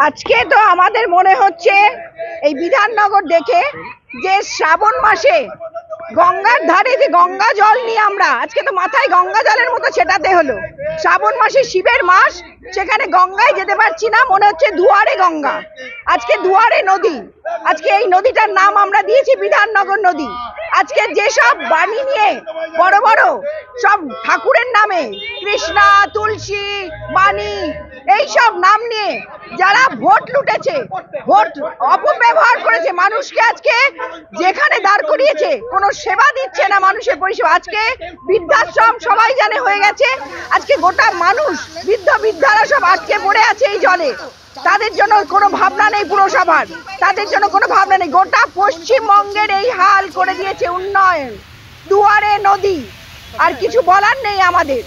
আজকে তো আমাদের মনে হচ্ছে এই বিধাননগর দেখে যে শ্রাবণ মাসে গঙ্গার ধারে যে গঙ্গা জল নিয়ে আমরা আজকে তো মাথায় গঙ্গা জলের মতো ছেটাতে হলো। শ্রাবণ মাসে শিবের মাস, সেখানে গঙ্গায় যেতে পারছি না, মনে হচ্ছে দুয়ারে গঙ্গা, আজকে দুয়ারে নদী। আজকে এই নদীটার নাম আমরা দিয়েছি বিধাননগর নদী। আজকে যেসব বাণী নিয়ে বড় বড় সব ঠাকুরের নামে কৃষ্ণা, তুলসী, বাণী, এইসব নাম নিয়ে যারা ভোট লুটেছে, ভোট অপব্যবহার করেছে, মানুষকে আজকে যেখানে দাঁড় করিয়েছে কোনো সেবা দিচ্ছে না, মানুষের পরিষেবা। আজকে বৃদ্ধাশ্রম সবাই জানে হয়ে গেছে, আজকে গোটা মানুষ বৃদ্ধ বৃদ্ধারা সব আটকে পড়ে আছে এই জলে। তাদের জন্য কোনো ভাবনা নেই পুরসভার, তাদের জন্য কোনো ভাবনা নেই। গোটা পশ্চিমবঙ্গের এই হাল করে দিয়েছে উন্নয়ন, দুয়ারে নদী। আর কিছু বলার নেই আমাদের।